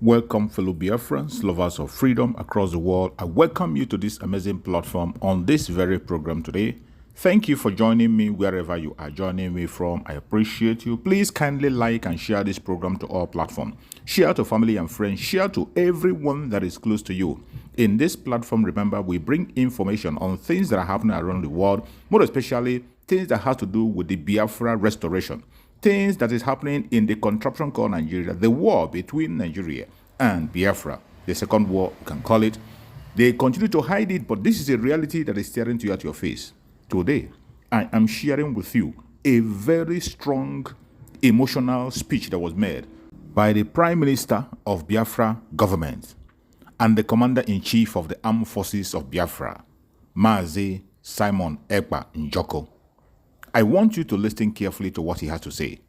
Welcome, fellow Biafrans, lovers of freedom across the world. I welcome you to this amazing platform on this very program today. Thank you for joining me wherever you are joining me from. I appreciate you. Please kindly like and share this program to all platforms. Share to family and friends. Share to everyone that is close to you. In this platform, remember, we bring information on things that are happening around the world, more especially things that have to do with the Biafra restoration. Things that is happening in the contraption called Nigeria, the war between Nigeria and Biafra, the second war, you can call it. They continue to hide it, but this is a reality that is staring to you at your face. Today, I am sharing with you a very strong emotional speech that was made by the Prime Minister of Biafra government and the Commander-in-Chief of the Armed Forces of Biafra, Mazi Simon Ekpa Njoku. I want you to listen carefully to what he has to say.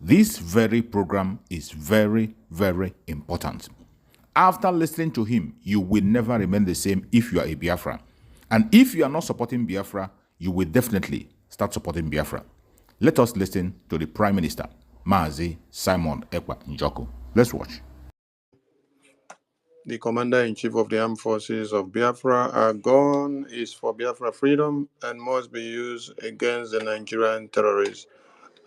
This very program is very, very important. After listening to him, you will never remain the same if you are a Biafra. And if you are not supporting Biafra, you will definitely start supporting Biafra. Let us listen to the Prime Minister, Mazi Simon Ekpa Njoku. Let's watch. The Commander-in-Chief of the Armed Forces of Biafra, our gun is for Biafra freedom and must be used against the Nigerian terrorists.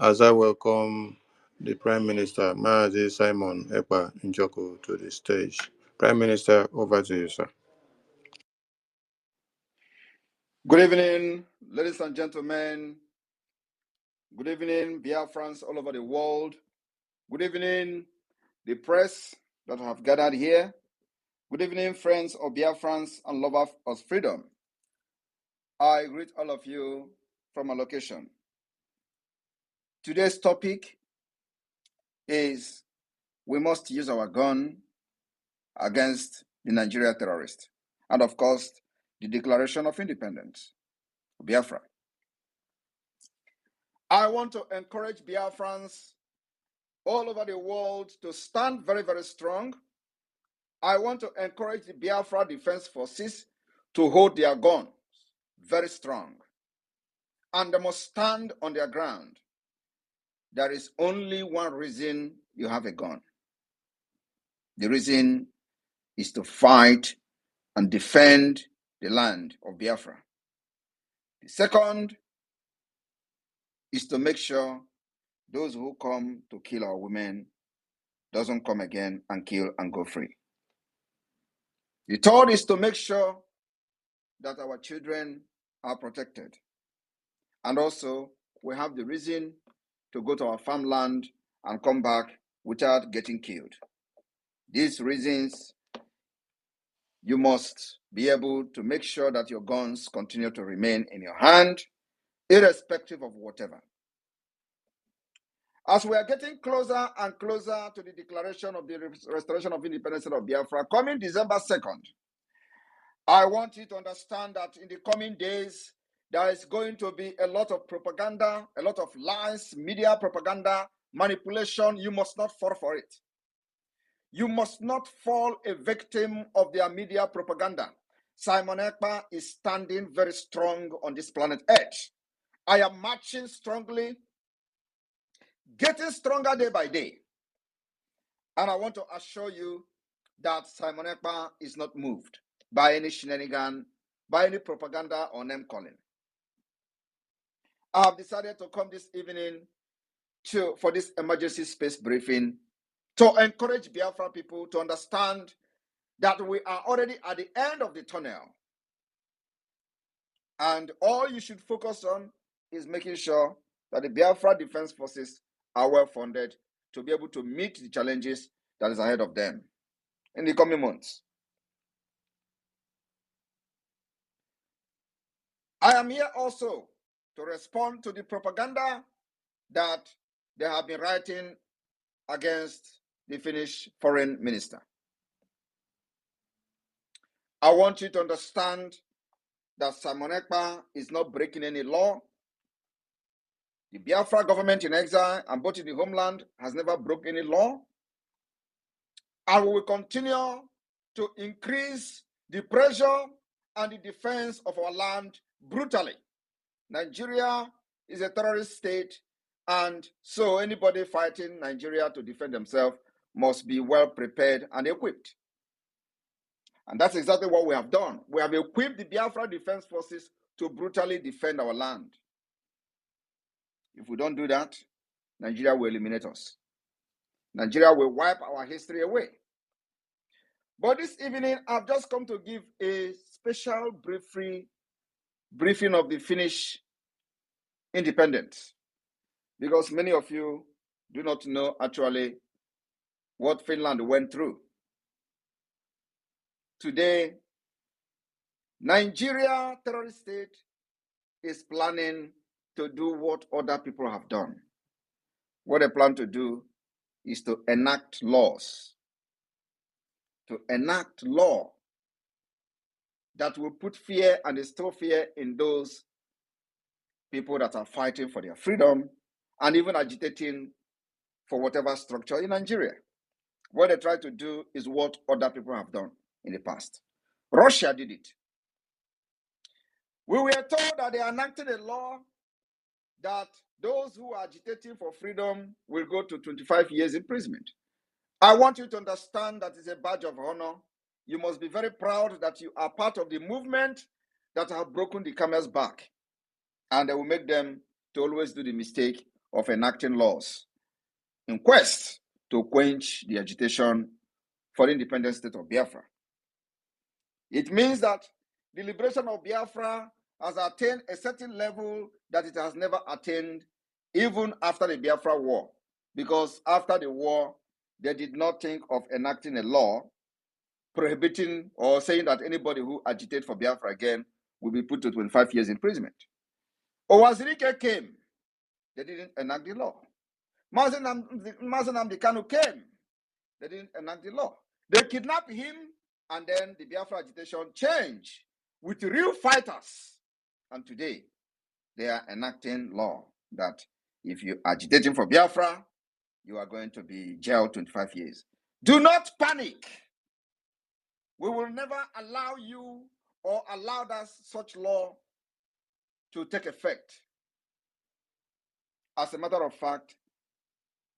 As I welcome the Prime Minister, Mazi Simon Ekpa Njoku, to the stage. Prime Minister, over to you, sir. Good evening, ladies and gentlemen. Good evening, Biafrans all over the world. Good evening, the press that have gathered here. Good evening, friends of Biafrans and lovers of freedom. I greet all of you from a location. Today's topic is we must use our gun against the Nigeria terrorists. And of course, the Declaration of Independence, Biafra. I want to encourage Biafrans all over the world to stand very, very strong. I want to encourage the Biafra Defense Forces to hold their guns very strong. And they must stand on their ground. There is only one reason you have a gun. The reason is to fight and defend the land of Biafra. The second is to make sure those who come to kill our women doesn't come again and kill and go free. The third is to make sure that our children are protected. And also, we have the reason to go to our farmland and come back without getting killed. These reasons, you must be able to make sure that your guns continue to remain in your hand, irrespective of whatever. As we are getting closer and closer to the declaration of the restoration of independence of Biafra, coming December 2nd, I want you to understand that in the coming days, there is going to be a lot of propaganda, a lot of lies, media propaganda, manipulation. You must not fall for it. You must not fall a victim of their media propaganda. Simon Ekpa is standing very strong on this planet Earth. I am marching strongly, getting stronger day by day. And I want to assure you that Simon Ekpa is not moved by any shenanigan, by any propaganda or name calling. I have decided to come this evening for this emergency space briefing to encourage Biafra people to understand that we are already at the end of the tunnel. And all you should focus on is making sure that the Biafra Defense Forces are well funded to be able to meet the challenges that is ahead of them in the coming months. I am here also to respond to the propaganda that they have been writing against the Finnish foreign minister. I want you to understand that Simon Ekpa is not breaking any law. The Biafra government in exile and both in the homeland has never broken any law. And we will continue to increase the pressure and the defense of our land brutally. Nigeria is a terrorist state, and so anybody fighting Nigeria to defend themselves must be well prepared and equipped. And that's exactly what we have done. We have equipped the Biafra Defense Forces to brutally defend our land. If we don't do that, Nigeria will eliminate us. Nigeria will wipe our history away. But this evening, I've just come to give a special briefing of the Finnish independence, because many of you do not know actually what Finland went through. Today, Nigeria terrorist state is planning to do what other people have done. What they plan to do is to enact laws, to enact law that will put fear and instill fear in those people that are fighting for their freedom and even agitating for whatever structure in Nigeria. What they try to do is what other people have done in the past. Russia did it. We were told that they enacted a law that those who are agitating for freedom will go to 25 years imprisonment. I want you to understand that it's a badge of honor. You must be very proud that you are part of the movement that have broken the camel's back. And they will make them to always do the mistake of enacting laws in quest to quench the agitation for the independent state of Biafra. It means that the liberation of Biafra has attained a certain level that it has never attained even after the Biafra War. Because after the war, they did not think of enacting a law prohibiting or saying that anybody who agitates for Biafra again will be put to 25 years imprisonment. Owazirike came, they didn't enact the law. Mazen Nnamdi Kanu came, they didn't enact the law. They kidnapped him, and then the Biafra agitation changed with real fighters. And today, they are enacting law that if you're agitating for Biafra, you are going to be jailed 25 years. Do not panic. We will never allow you or allow that such law to take effect. As a matter of fact,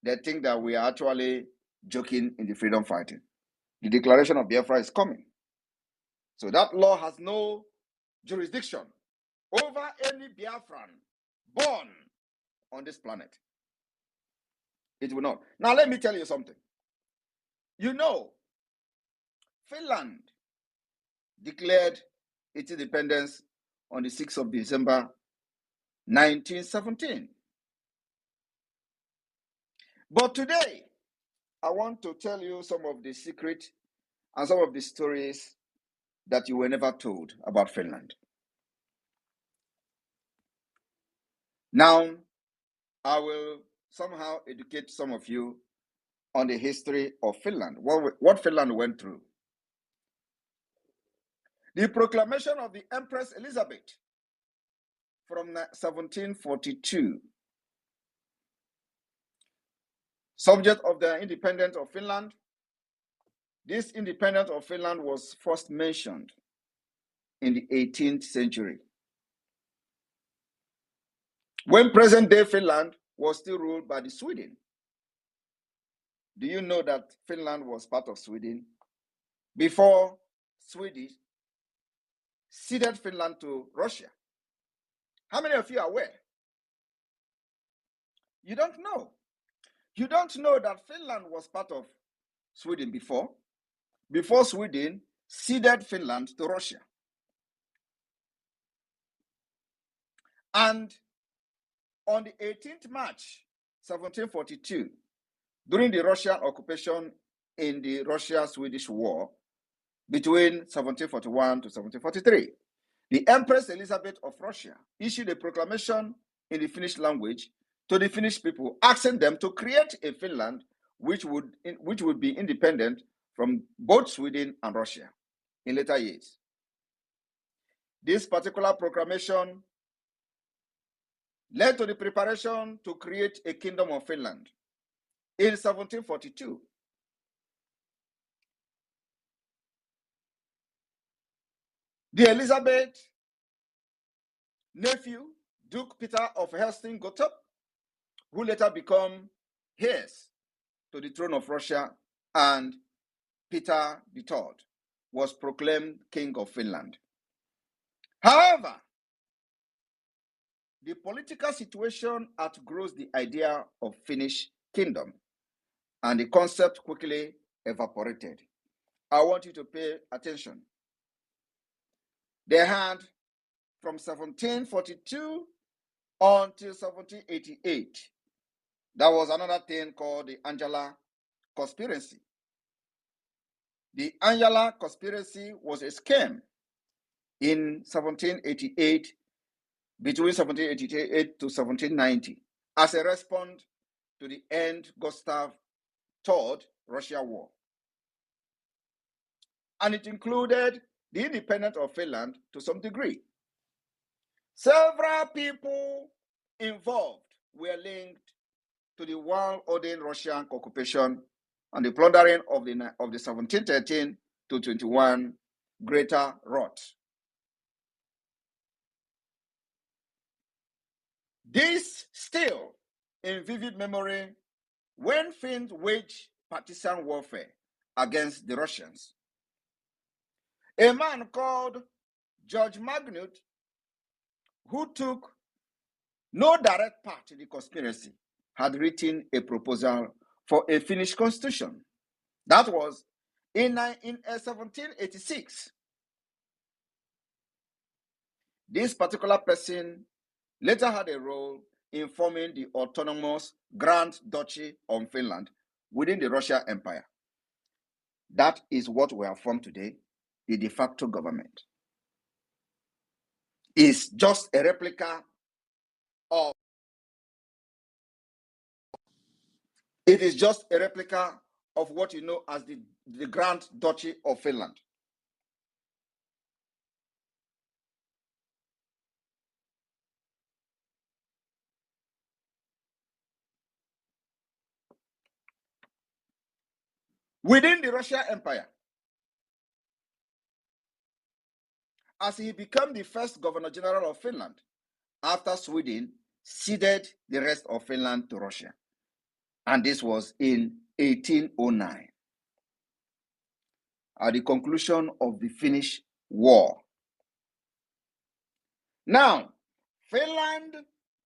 they think that we are actually joking in the freedom fighting. The declaration of Biafra is coming. So that law has no jurisdiction over any Biafran born on this planet. It will not. Now, let me tell you something. You know, Finland declared its independence on the 6th of December, 1917. But today, I want to tell you some of the secret and some of the stories that you were never told about Finland. Now, I will somehow educate some of you on the history of Finland, what Finland went through. The proclamation of the Empress Elizabeth from 1742, subject of the independence of Finland. This independence of Finland was first mentioned in the 18th century, when present-day Finland was still ruled by the Sweden. Do you know that Finland was part of Sweden before Sweden ceded Finland to Russia? How many of you are aware? You don't know. You don't know that Finland was part of Sweden before Sweden ceded Finland to Russia. And on the 18th March, 1742, during the Russian occupation in the Russia-Swedish War between 1741 to 1743, the Empress Elizabeth of Russia issued a proclamation in the Finnish language to the Finnish people, asking them to create a Finland which would be independent from both Sweden and Russia in later years. This particular proclamation led to the preparation to create a Kingdom of Finland in 1742. The Elizabeth nephew, Duke Peter of Hastings-Gottorp, who later became heirs to the throne of Russia, and Peter III was proclaimed King of Finland. However, the political situation outgrows the idea of Finnish kingdom, and the concept quickly evaporated. I want you to pay attention. They had from 1742 until 1788. That was another thing called the Angela Conspiracy. The Angela Conspiracy was a scheme in 1788, between 1788 to 1790, as a response to the end Gustav III Russia War. And it included the independence of Finland to some degree. Several people involved were linked to the war-ordained Russian occupation and the plundering of the 1713 to 21 Greater Rot. This still in vivid memory when Finns waged partisan warfare against the Russians. A man called George Magnus, who took no direct part in the conspiracy, had written a proposal for a Finnish constitution. That was in 1786. This particular person later had a role in forming the autonomous Grand Duchy of Finland within the Russian Empire. That is what we have formed today, the de facto government. It's just a replica of It is just a replica of what you know as the Grand Duchy of Finland. Within the Russian Empire, as he became the first Governor General of Finland after Sweden ceded the rest of Finland to Russia. And this was in 1809, at the conclusion of the Finnish War. Now, Finland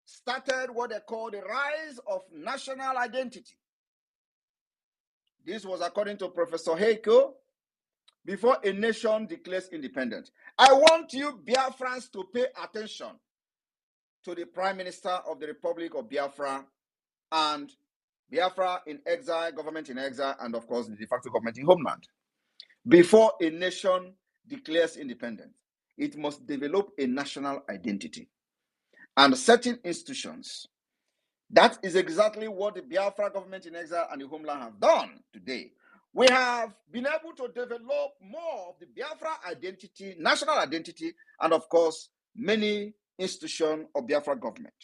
started what they call the rise of national identity. This was according to Professor Heiko, before a nation declares independence. I want you Biafrans to pay attention to the Prime Minister of the Republic of Biafra and Biafra in exile, government in exile, and of course the de facto government in homeland. Before a nation declares independence, it must develop a national identity and certain institutions. That is exactly what the Biafra government in exile and the homeland have done today. We have been able to develop more of the Biafra identity, national identity, and of course, many institutions of Biafra government.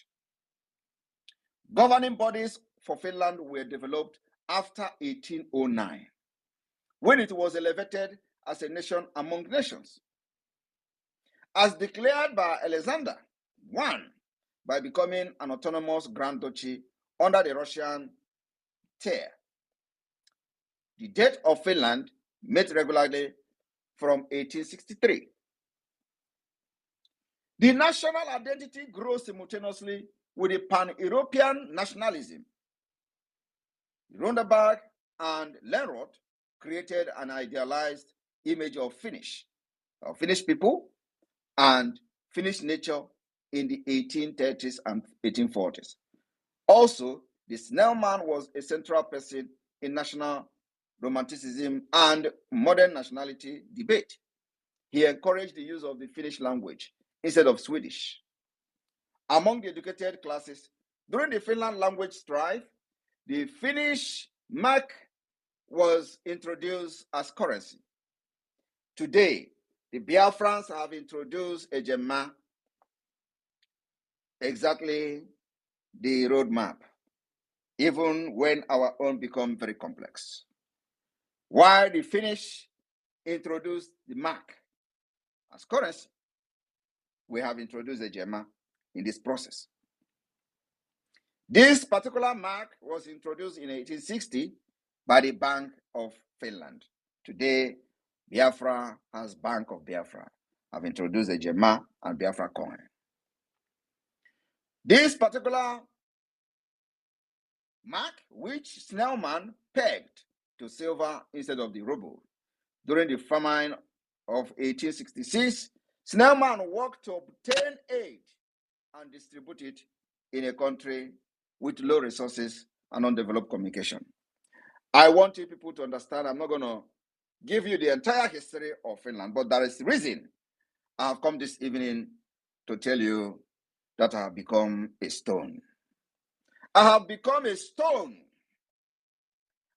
Governing bodies for Finland were developed after 1809, when it was elevated as a nation among nations, as declared by Alexander I, by becoming an autonomous Grand Duchy under the Russian Tsar. The date of Finland met regularly from 1863. The national identity grows simultaneously with a pan-European nationalism. Ronderberg and Lenroth created an idealized image of Finnish people and Finnish nature in the 1830s and 1840s. Also, the Snellman was a central person in national romanticism and modern nationality debate. He encouraged the use of the Finnish language instead of Swedish. Among the educated classes, during the Finland language strife, the Finnish mark was introduced as currency. Today, the Biafrans have introduced a gemma, exactly the roadmap, even when our own become very complex. While the Finnish introduced the mark as currency, we have introduced a gemma in this process. This particular mark was introduced in 1860 by the Bank of Finland. Today, Biafra has Bank of Biafra. I've introduced the Jema and Biafra coin. This particular mark, which Snellman pegged to silver instead of the ruble. During the famine of 1866, Snellman worked to obtain aid and distribute it in a country with low resources and undeveloped communication. I want you people to understand, I'm not going to give you the entire history of Finland, but there is a reason I have come this evening to tell you that I have become a stone. I have become a stone,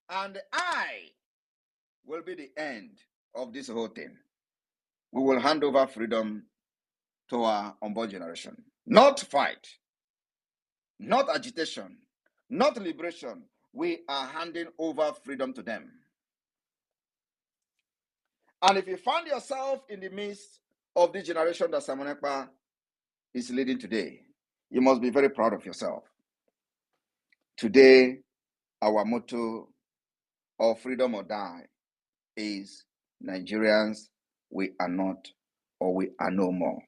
and I will be the end of this whole thing. We will hand over freedom to our unborn generation. Not fight, not agitation, not liberation. We are handing over freedom to them. And if you find yourself in the midst of this generation that Simon Ekpa is leading today, you must be very proud of yourself. Today, our motto of freedom or die is Nigerians, we are not, or we are no more.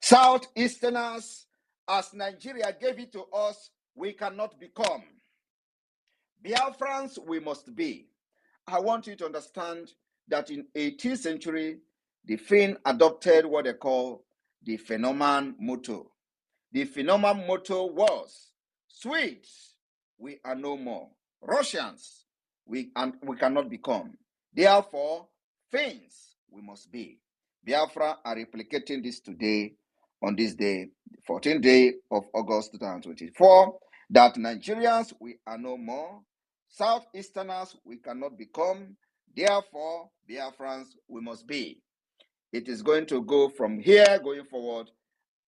Southeasterners, as Nigeria gave it to us, we cannot become. Biafrans, we must be. I want you to understand that in 18th century, the Finn adopted what they call the phenomenon motto. The phenomenon motto was, Swedes, we are no more. Russians, we cannot become. Therefore, Finns, we must be. Biafra are replicating this today on this day, 14th day of August 2024, that Nigerians, we are no more. Southeasterners, we cannot become. Therefore, Biafrans, we must be. It is going to go from here going forward,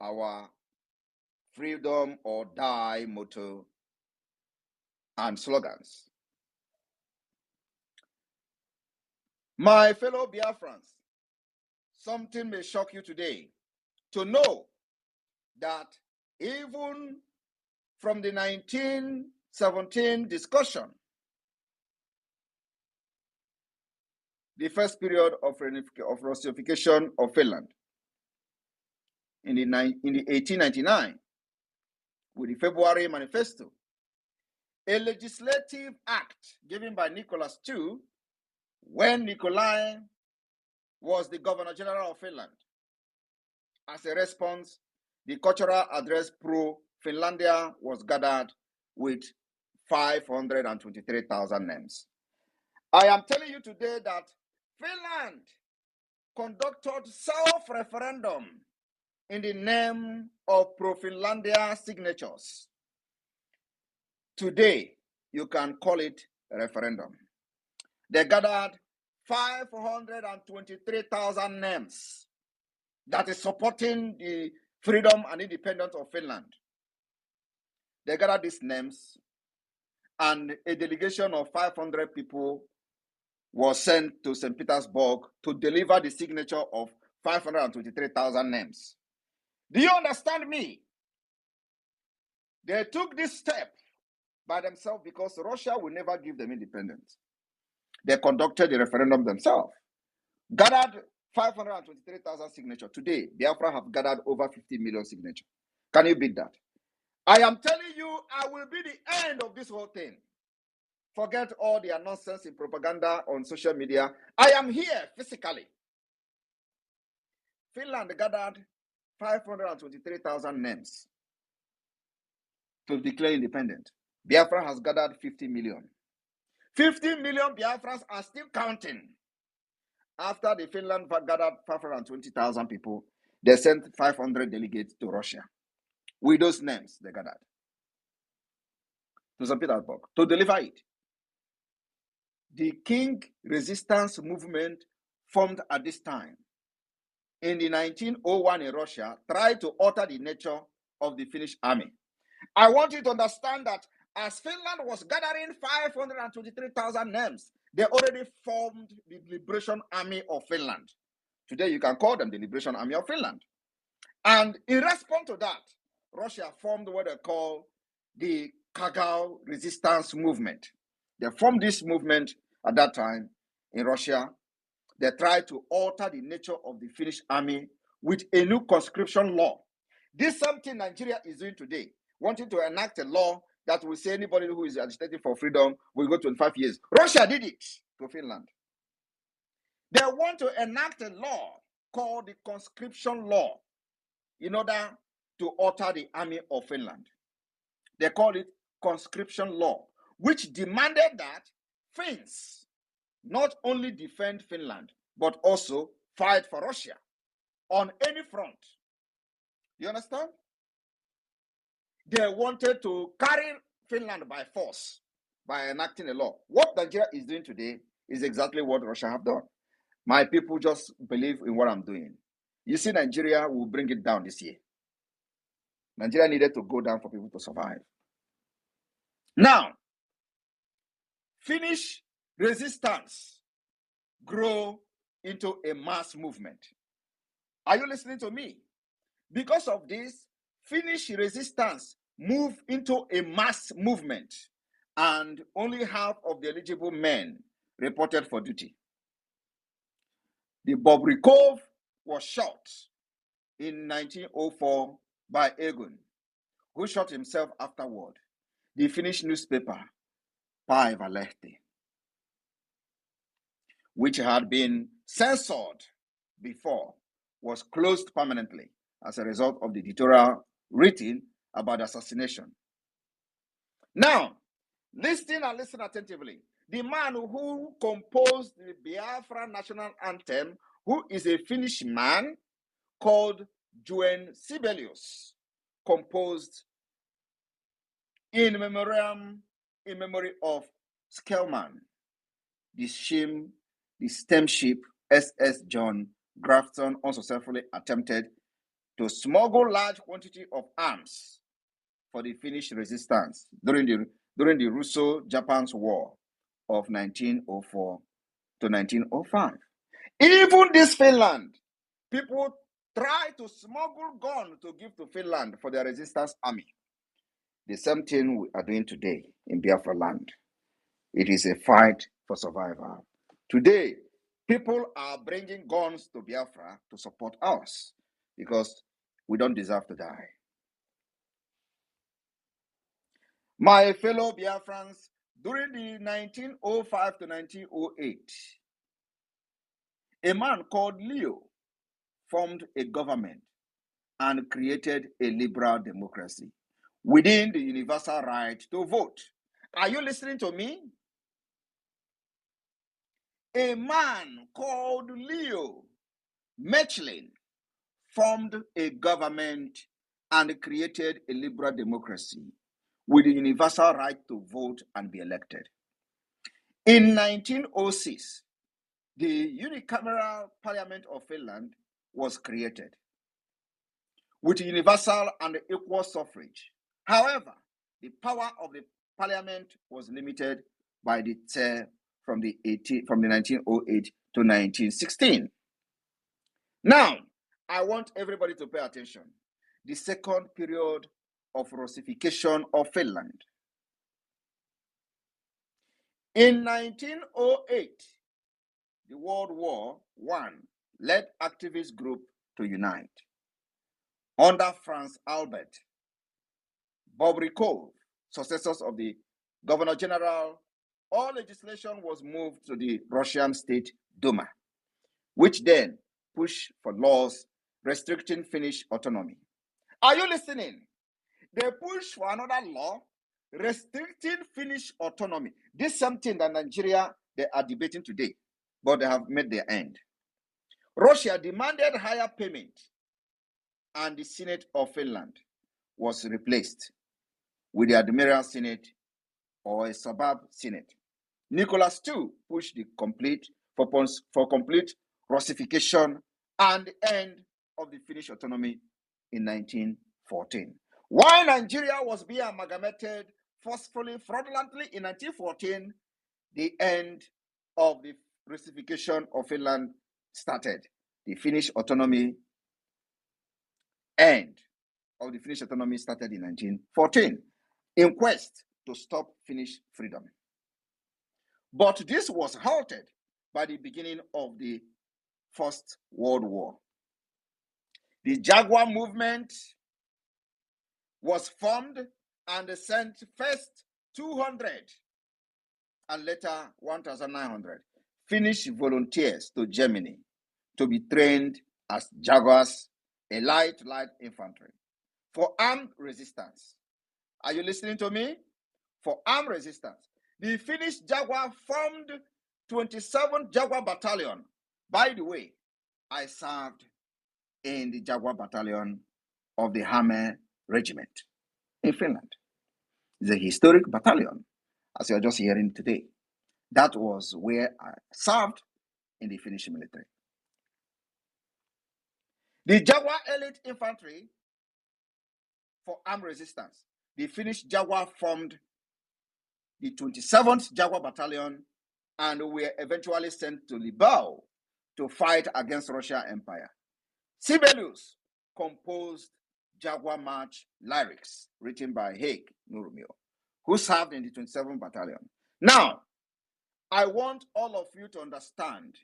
our freedom or die motto and slogans. My fellow Biafrans, something may shock you today to know that even from the 1917 discussion, the first period of Russification of Finland, in the 1899, with the February Manifesto, a legislative act given by Nicholas II when Nikolai was the Governor General of Finland. As a response, the cultural address pro-Finlandia was gathered with 523,000 names. I am telling you today that Finland conducted self-referendum in the name of pro-Finlandia signatures. Today, you can call it a referendum. They gathered 523,000 names that is supporting the freedom and independence of Finland. They gathered these names, and a delegation of 500 people was sent to St. Petersburg to deliver the signature of 523,000 names. Do you understand me? They took this step by themselves because Russia will never give them independence. They conducted the referendum themselves, gathered 523,000 signatures. Today, Biafra have gathered over 50 million signatures. Can you beat that? I am telling you, I will be the end of this whole thing. Forget all the nonsense in propaganda on social media. I am here physically. Finland gathered 523,000 names to declare independent. Biafra has gathered 50 million. 50 million Biafrans are still counting. After the Finland gathered 520,000 people, they sent 500 delegates to Russia. With those names they gathered to St. Petersburg to deliver it. The Cking resistance movement formed at this time in the 1901 in Russia tried to alter the nature of the Finnish army. I want you to understand that as Finland was gathering 523,000 names, they already formed the Liberation Army of Finland. Today, you can call them the Liberation Army of Finland. And in response to that, Russia formed what they call the Kagao resistance movement. They formed this movement at that time in Russia. They tried to alter the nature of the Finnish army with a new conscription law. This is something Nigeria is doing today, wanting to enact a law that will say anybody who is agitating for freedom will go 25 years. Russia did it to Finland. They want to enact a law called the conscription law in order to alter the army of Finland. They call it conscription law, which demanded that Finns not only defend Finland, but also fight for Russia on any front. You understand? They wanted to carry Finland by force by enacting a law. What Nigeria is doing today is exactly what Russia have done. My people just believe in what I'm doing. You see, Nigeria will bring it down this year. Nigeria needed to go down for people to survive. Now, Finnish resistance grow into a mass movement. Are you listening to me? Because of this, Finnish resistance moved into a mass movement, and only half of the eligible men reported for duty. The Bobrikov was shot in 1904 by Egon, who shot himself afterward. The Finnish newspaper, Päivalehti, which had been censored before, was closed permanently as a result of the editorial written about assassination. Now, listen and listen attentively. The man who composed the Biafra national anthem, who is a Finnish man called Juan Sibelius, composed in memory of Skellman, the steamship SS John Grafton unsuccessfully attempted to smuggle large quantity of arms for the Finnish resistance during the Russo-Japan's War of 1904 to 1905. Even this Finland, people try to smuggle guns to give to Finland for their resistance army. The same thing we are doing today in Biafra land. It is a fight for survival. Today, people are bringing guns to Biafra to support us because we don't deserve to die. My fellow Biafrans, during the 1905 to 1908, a man called Leo formed a government and created a liberal democracy within the universal right to vote. Are you listening to me? A man called Leo Mechlin formed a government and created a liberal democracy with the universal right to vote and be elected. In 1906, the unicameral parliament of Finland was created with universal and equal suffrage. However, the power of the parliament was limited by the term from the 1908 to 1916. Now, I want everybody to pay attention. The second period of Russification of Finland. In 1908, the World War I led activist group to unite. Under Franz Albert, Bobrikov, successors of the Governor General, all legislation was moved to the Russian State Duma, which then pushed for laws restricting Finnish autonomy. Are you listening? They pushed for another law restricting Finnish autonomy. This is something that Nigeria, they are debating today, but they have made their end. Russia demanded higher payment, and the Senate of Finland was replaced with the Admiral Senate or a suburb Senate. Nicholas II pushed the complete Russification and the end of the Finnish autonomy in 1914. While Nigeria was being amalgamated forcefully, fraudulently in 1914, the end of the Russification of Finland started. The Finnish autonomy end of the Finnish autonomy started in 1914 in quest to stop Finnish freedom. But this was halted by the beginning of the First World War. The Jaguar movement was formed and sent first 200 and later 1,900 Finnish volunteers to Germany to be trained as Jaguars, a light infantry, for armed resistance. Are you listening to me? For armed resistance. The Finnish Jaguar formed 27th Jaguar Battalion. By the way, I served in the Jaguar Battalion of the Hammer Regiment in Finland. It's a historic battalion, as you're just hearing today. That was where I served in the Finnish military. The Jaguar Elite Infantry for armed resistance. The Finnish Jaguar formed the 27th Jaguar Battalion and were eventually sent to Libau to fight against Russian Empire. Sibelius composed Jaguar March lyrics written by Haig Nurmio, who served in the 27th Battalion. Now, I want all of you to understand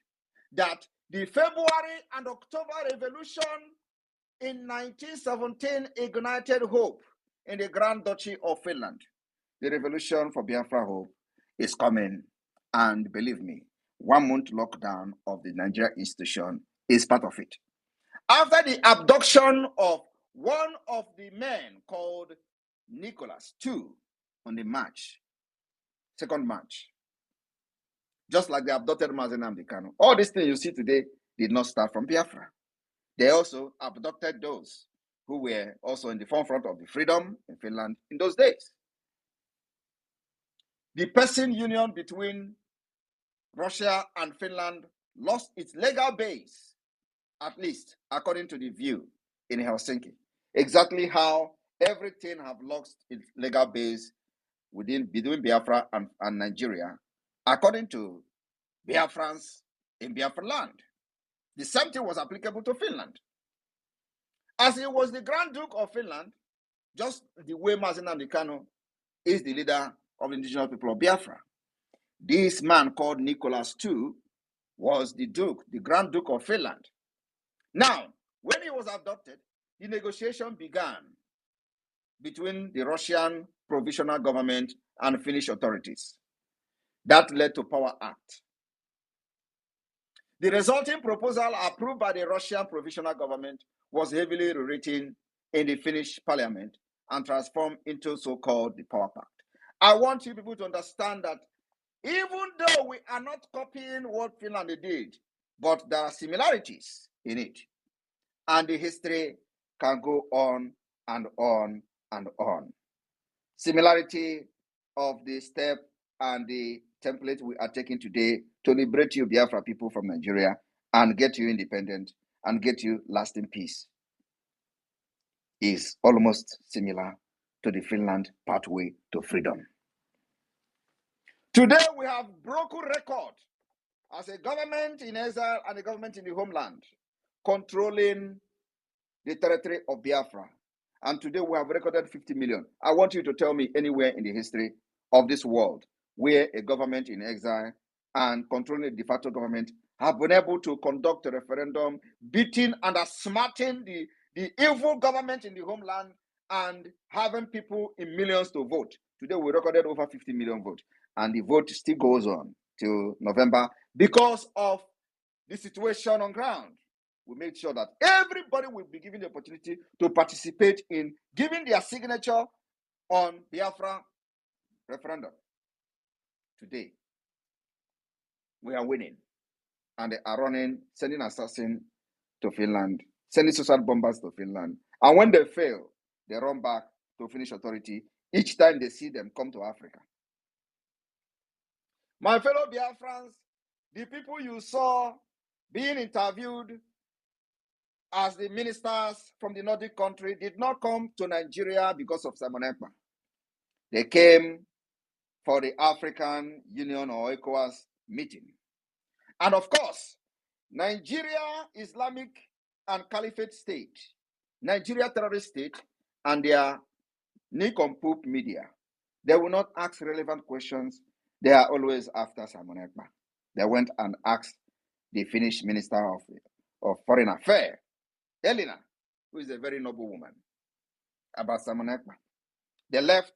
that the February and October Revolution in 1917 ignited hope in the Grand Duchy of Finland. The revolution for Biafra hope is coming, and believe me, 1 month lockdown of the Nigeria institution is part of it. After the abduction of one of the men called Nicholas II on the March, 2nd March, just like the abducted Mazi Nnamdi Kanu, all these things you see today did not start from Biafra. They also abducted those who were also in the forefront of the freedom in Finland in those days. The Persian union between Russia and Finland lost its legal base, at least according to the view in Helsinki. Exactly how everything have lost its legal base between Biafra and Nigeria, according to Biafrans in Biafra land. The same thing was applicable to Finland. As he was the Grand Duke of Finland, just the way Mazi Nnamdi Kanu is the leader of the indigenous people of Biafra. This man called Nicholas II was the Duke, the Grand Duke of Finland. Now, when he was abducted, the negotiation began between the Russian provisional government and Finnish authorities. That led to Power Act. The resulting proposal approved by the Russian provisional government was heavily rewritten in the Finnish parliament and transformed into so-called the Power Pact. I want you people to understand that even though we are not copying what Finland did, but there are similarities in it. And the history can go on and on and on. Similarity of the step and the template we are taking today to liberate you Biafra people from Nigeria and get you independent and get you lasting peace is almost similar to the Finland pathway to freedom. Today we have broken record as a government in exile and a government in the homeland controlling the territory of Biafra. And today we have recorded 50 million. I want you to tell me anywhere in the history of this world where a government in exile and controlling a de facto government have been able to conduct a referendum, beating and smarting the evil government in the homeland and having people in millions to vote. Today we recorded over 50 million votes, and the vote still goes on till November because of the situation on ground. We made sure that everybody will be given the opportunity to participate in giving their signature on Biafra referendum. Today, we are winning, and they are running, sending assassins to Finland, sending suicide bombers to Finland. And when they fail, they run back to Finnish authority each time they see them come to Africa. My fellow Biafrans, the people you saw being interviewed as the ministers from the Nordic country did not come to Nigeria because of Simon Ekpa. They came for the African Union or ECOWAS meeting. And of course, Nigeria Islamic and Caliphate State, Nigeria terrorist state, and their nincompoop media, they will not ask relevant questions. They are always after Simon Ekpa. They went and asked the Finnish Minister of Foreign Affairs, Elena, who is a very noble woman, about Simon Ekpa. They left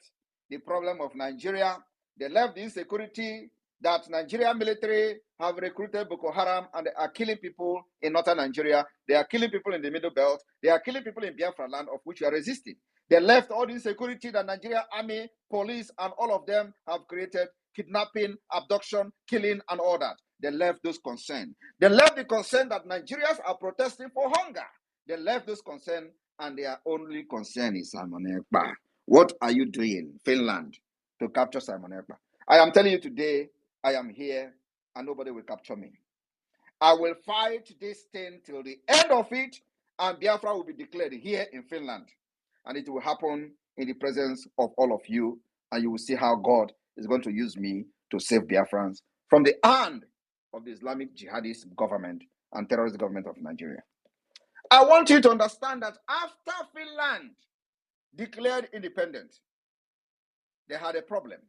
the problem of Nigeria. They left the insecurity that Nigerian military have recruited Boko Haram and they are killing people in northern Nigeria. They are killing people in the Middle Belt. They are killing people in Biafra land, of which we are resisting. They left all the insecurity that Nigerian army, police, and all of them have created, kidnapping, abduction, killing, and all that. They left those concerns. They left the concern that Nigerians are protesting for hunger. They left those concerns, and their only concern is Simon Ekpa. What are you doing, Finland, to capture Simon Ekpa? I am telling you today, I am here, and nobody will capture me. I will fight this thing till the end of it, and Biafra will be declared here in Finland. And it will happen in the presence of all of you, and you will see how God is going to use me to save Biafrans from the hand of the Islamic jihadist government and terrorist government of Nigeria. I want you to understand that after Finland declared independence, they had a problem.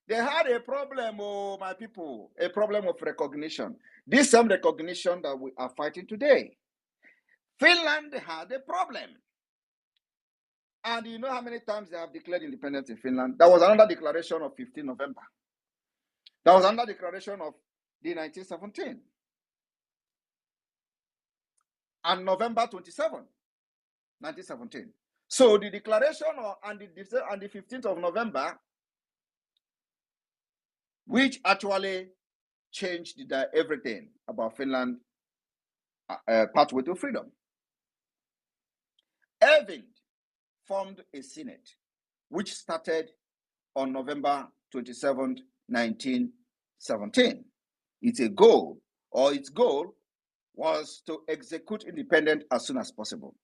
They had a problem, oh my people, a problem of recognition. This same recognition that we are fighting today. Finland had a problem. And you know how many times they have declared independence in Finland? There was another declaration of 15 November. There was another declaration of the 1917. And November 27, 1917. So the declaration on the 15th of November, which actually changed everything about Finland pathway to freedom. Irving formed a Senate, which started on November 27, 1917. Its goal was to execute independence as soon as possible.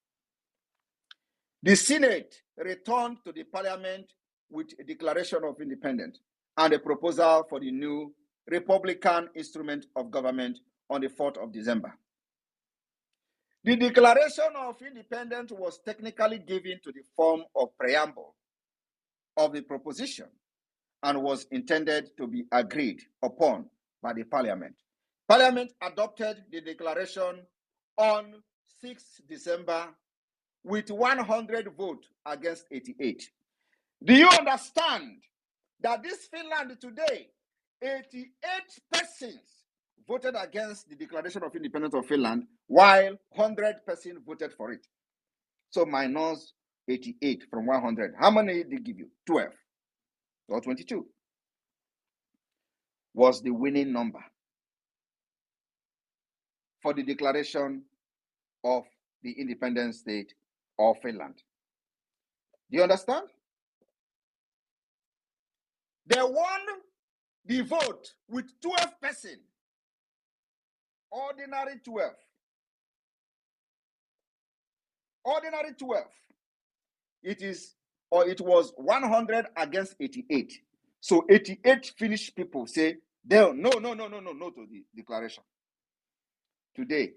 The Senate returned to the parliament with a declaration of independence and a proposal for the new Republican instrument of government on the 4th of December. The Declaration of Independence was technically given to the form of preamble of the proposition and was intended to be agreed upon by the Parliament. Parliament adopted the declaration on 6 December with 100 votes against 88. Do you understand that this Finland today, 88 persons voted against the Declaration of Independence of Finland, while 100 persons voted for it? So minus 88 from 100. How many did they give you? 12 or 22 was the winning number for the declaration of the independent state of Finland. Do you understand? They won the vote with 12 persons. Ordinary 12. Ordinary 12. It was 100 against 88. So 88 Finnish people say no to the declaration. Today,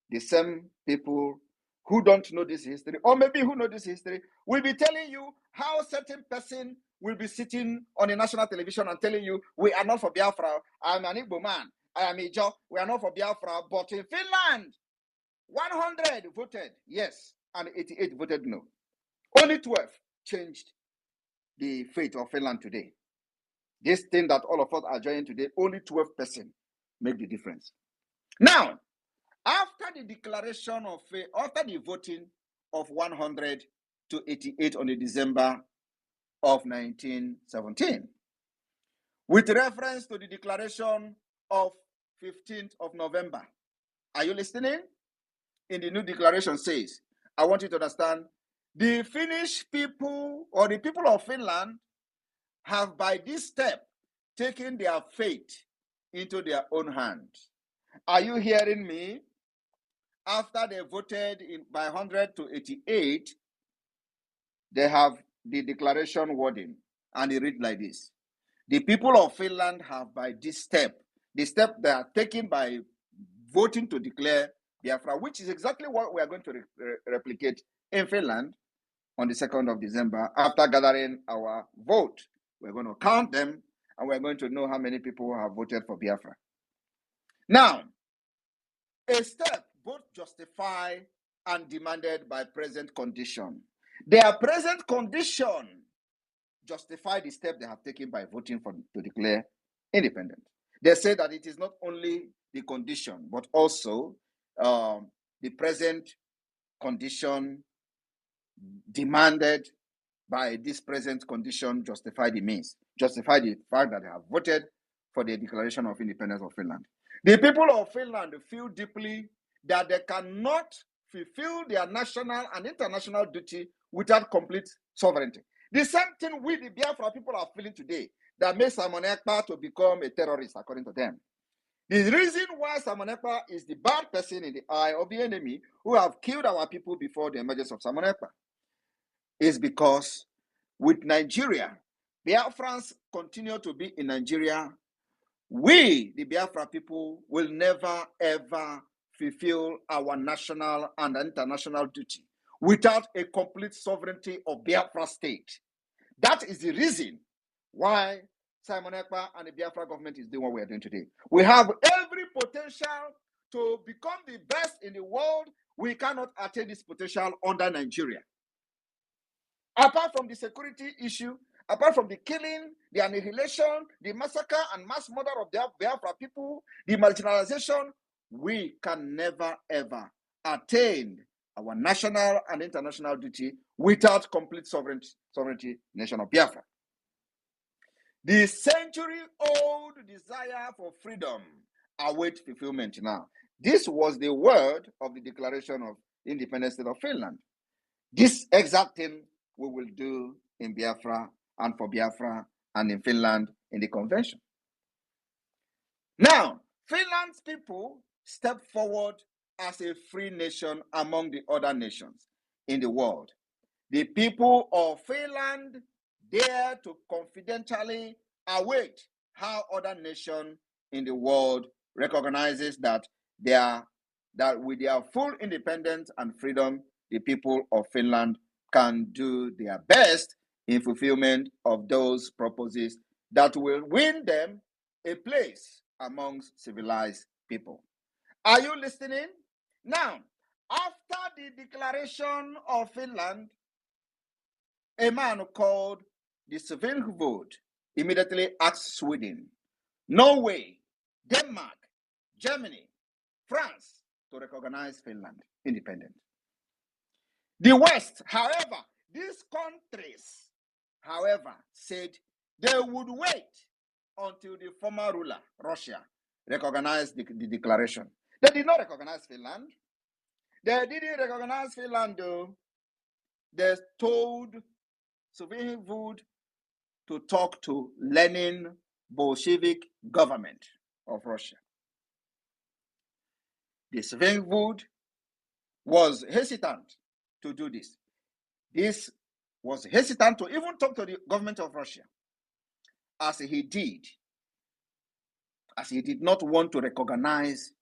the same people who don't know this history, or maybe who know this history, will be telling you how certain person will be sitting on a national television and telling you, we are not for Biafra, I'm an Igbo man, I am a Ijo, we are not for Biafra, but in Finland, 100 voted yes, and 88 voted no. Only 12 changed the fate of Finland today. This thing that all of us are joining today, only 12 persons make the difference. Now, after the declaration of, after the voting of 100 to 88 on the December of 1917, with reference to the declaration of 15th of November, are you listening? In the new declaration says, I want you to understand, the Finnish people or the people of Finland have by this step taken their fate into their own hands. Are you hearing me? After they voted by 100 to 88, they have the declaration wording, and it reads like this. The people of Finland have by this step, the step they are taken by voting to declare Biafra, which is exactly what we are going to replicate in Finland on the 2nd of December. After gathering our vote, we're going to count them, and we're going to know how many people have voted for Biafra. Now, a step both justified and demanded by present condition. Their present condition justify the step they have taken by voting to declare independent. They say that it is not only the condition, but also the present condition demanded by this present condition justify the means, justify the fact that they have voted for the declaration of independence of Finland. The people of Finland feel deeply that they cannot fulfill their national and international duty without complete sovereignty. The same thing we, the Biafra people, are feeling today that makes Simon Ekpa to become a terrorist, according to them. The reason why Simon Ekpa is the bad person in the eye of the enemy who have killed our people before the emergence of Simon Ekpa is because with Nigeria, Biafrans continue to be in Nigeria. We, the Biafra people, will never ever fulfill our national and international duty without a complete sovereignty of Biafra state. That is the reason why Simon Ekpa and the Biafra government is doing what we are doing today. We have every potential to become the best in the world. We cannot attain this potential under Nigeria. Apart from the security issue, apart from the killing, the annihilation, the massacre and mass murder of the Biafra people, the marginalization, we can never ever attain our national and international duty without complete sovereignty nation of Biafra. The century-old desire for freedom awaits fulfillment now. This was the word of the Declaration of Independence State of Finland. This exact thing we will do in Biafra and for Biafra and in Finland in the convention. Now, Finland's people step forward as a free nation among the other nations in the world. The people of Finland dare to confidentially await how other nations in the world recognizes that with their full independence and freedom, the people of Finland can do their best in fulfillment of those purposes that will win them a place amongst civilized people. Are you listening? Now, after the declaration of Finland, a man called the Svinhuvud immediately asked Sweden, Norway, Denmark, Germany, France to recognize Finland independent. The West, however, these countries, said they would wait until the former ruler, Russia, recognized the declaration. They did not recognize Finland. They didn't recognize Finland, though. They told Svinhuvud to talk to Lenin Bolshevik government of Russia. The Svinhuvud was hesitant to do this. This was hesitant to even talk to the government of Russia, as he did not want to recognize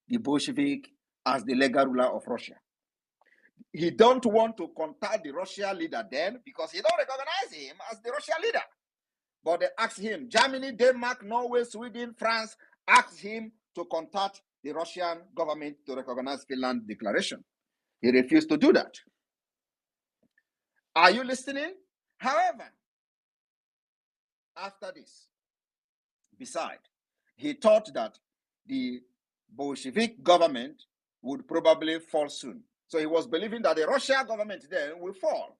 the Bolshevik as the legal ruler of Russia. He don't want to contact the Russian leader then because he don't recognize him as the Russian leader. But they asked him, Germany, Denmark, Norway, Sweden, France, asked him to contact the Russian government to recognize Finland's declaration. He refused to do that. Are you listening? However, after this, besides, he thought that the Bolshevik government would probably fall soon. So he was believing that the Russian government then will fall.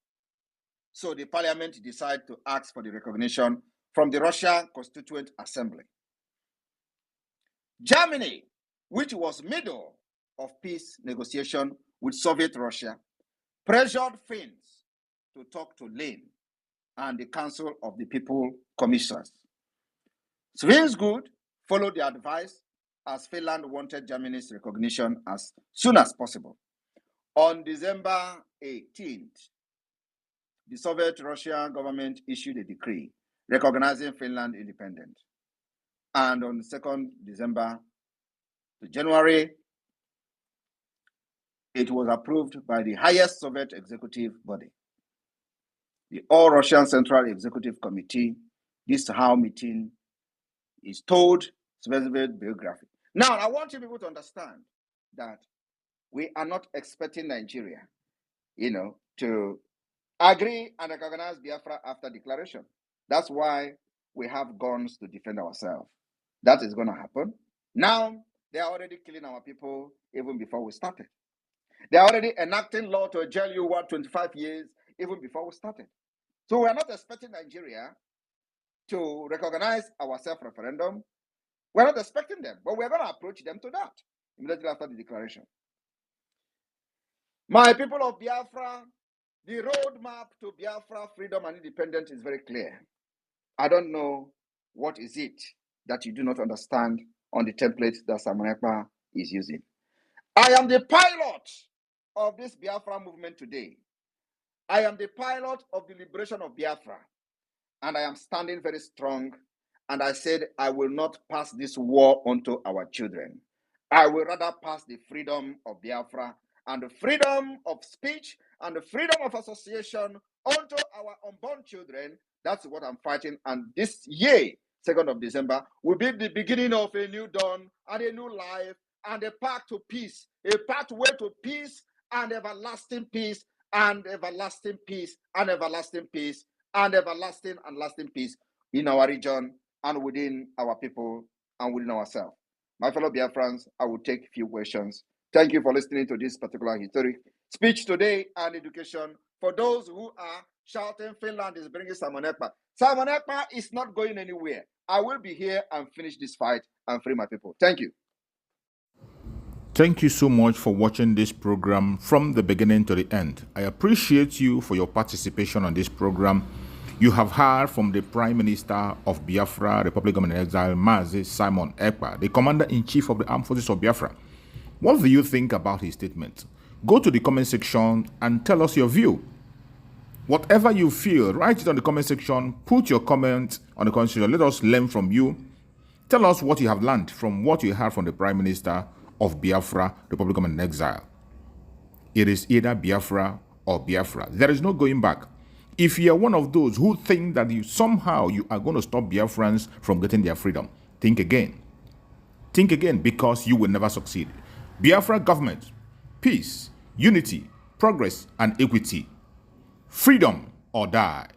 So the parliament decided to ask for the recognition from the Russian Constituent Assembly. Germany, which was middle of peace negotiation with Soviet Russia, pressured Finns to talk to Lenin and the Council of the People Commissioners. Svinhuvud followed the advice as Finland wanted Germany's recognition as soon as possible. On December 18th, the Soviet Russian government issued a decree recognizing Finland independent. And on 2nd December to January, it was approved by the highest Soviet executive body, the All-Russian Central Executive Committee. This House meeting is told specific biography. Now, I want you people to understand that we are not expecting Nigeria, to agree and recognize Biafra after declaration. That's why we have guns to defend ourselves. That is going to happen. Now, they are already killing our people even before we started. They are already enacting law to jail you 25 years even before we started. So we are not expecting Nigeria to recognize our self-referendum. We're not expecting them, but we're going to approach them to that immediately after the declaration. My people of Biafra, the roadmap to Biafra freedom and independence is very clear. I don't know what is it that you do not understand on the template that Simon Ekpa is using. I am the pilot of this Biafra movement today. I am the pilot of the liberation of Biafra, and I am standing very strong. And I said, I will not pass this war onto our children. I will rather pass the freedom of Biafra and the freedom of speech and the freedom of association onto our unborn children. That's what I'm fighting. And this year, 2nd of December, will be the beginning of a new dawn and a new life and a path to peace, a pathway to peace and everlasting peace and everlasting peace and everlasting peace and everlasting and lasting peace in our region and within our people and within ourselves. My fellow Biafrans, I will take a few questions. Thank you for listening to this particular historic speech today and education. For those who are shouting, Finland is bringing Simon Ekpa. Simon Ekpa is not going anywhere. I will be here and finish this fight and free my people. Thank you. Thank you so much for watching this program from the beginning to the end. I appreciate you for your participation on this program. You have heard from the Prime Minister of Biafra, Republic of Exile, Mazi Simon Ekpa, the Commander-in-Chief of the Armed Forces of Biafra. What do you think about his statement? Go to the comment section and tell us your view. Whatever you feel, write it on the comment section. Put your comment on the comment section. Let us learn from you. Tell us what you have learned from what you heard from the Prime Minister of Biafra, Republic of Exile. It is either Biafra or Biafra. There is no going back. If you are one of those who think that somehow you are going to stop Biafrans from getting their freedom, think again. Think again, because you will never succeed. Biafra government, peace, unity, progress, and equity. Freedom or die.